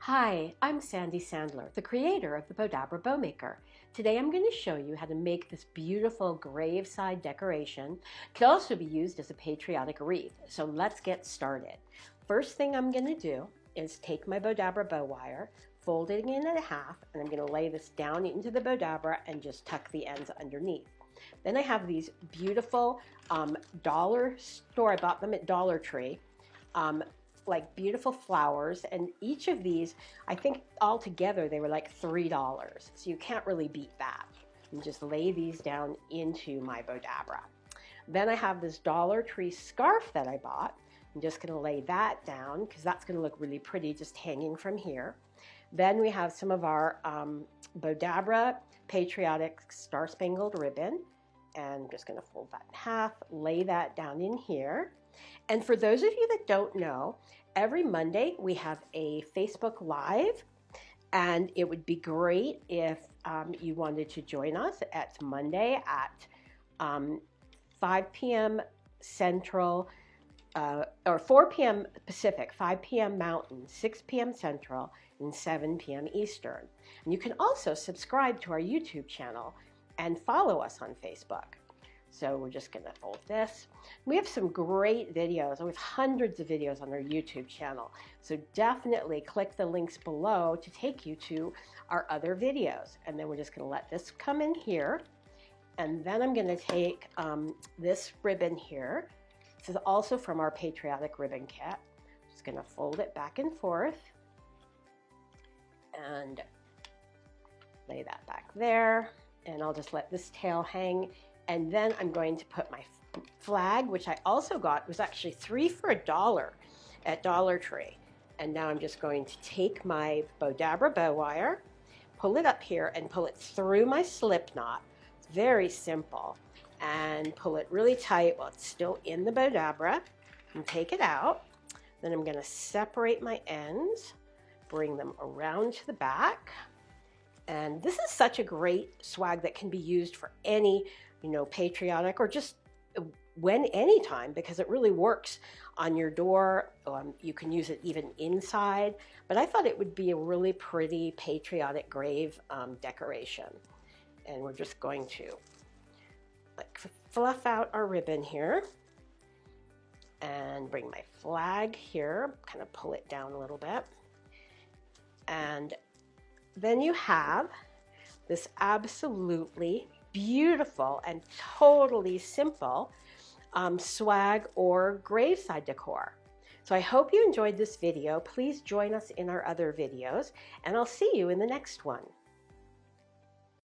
Hi, I'm Sandy Sandler, the creator of the Bowdabra Bow Maker. Today I'm going to show you how to make this beautiful graveside decoration. It can also be used as a patriotic wreath, so let's get started. First thing I'm going to do is take my Bowdabra bow wire, fold it in half, and I'm going to lay this down into the Bowdabra and just tuck the ends underneath. Then I have these beautiful dollar store, I bought them at Dollar Tree, like beautiful flowers, and each of these, I think altogether they were like $3, so you can't really beat that. And just lay these down into my Bowdabra. Then I have this Dollar Tree scarf that I bought. I'm just going to lay that down because that's going to look really pretty just hanging from here. Then we have some of our Bowdabra Patriotic Star Spangled ribbon, and I'm just going to fold that in half, lay that down in here. And for those of you that don't know, every Monday we have a Facebook Live, and it would be great if you wanted to join us. It's Monday at 5 p.m. Central, or 4 p.m. Pacific, 5 p.m. Mountain, 6 p.m. Central, and 7 p.m. Eastern. And you can also subscribe to our YouTube channel and follow us on Facebook. So we're just going to fold this. We have some great videos. We have hundreds of videos on our YouTube channel. So definitely click the links below to take you to our other videos. And then we're just going to let this come in here. And then I'm going to take this ribbon here. This is also from our Patriotic ribbon kit. Just going to fold it back and forth. And lay that back there. And I'll just let this tail hang. And then I'm going to put my flag, which I also got, was actually 3 for $1 at Dollar Tree. And now I'm just going to take my Bowdabra bow wire, pull it up here, and pull it through my slip knot. It's very simple. And pull it really tight while it's still in the Bowdabra, and take it out. Then I'm going to separate my ends, bring them around to the back. And this is such a great swag that can be used for any, patriotic or just anytime, because it really works on your door. You can use it even inside, but I thought it would be a really pretty patriotic grave decoration. And we're just going to fluff out our ribbon here and bring my flag here, kind of pull it down a little bit. And then you have this absolutely beautiful and totally simple swag or graveside decor. So I hope you enjoyed this video. Please join us in our other videos, and I'll see you in the next one.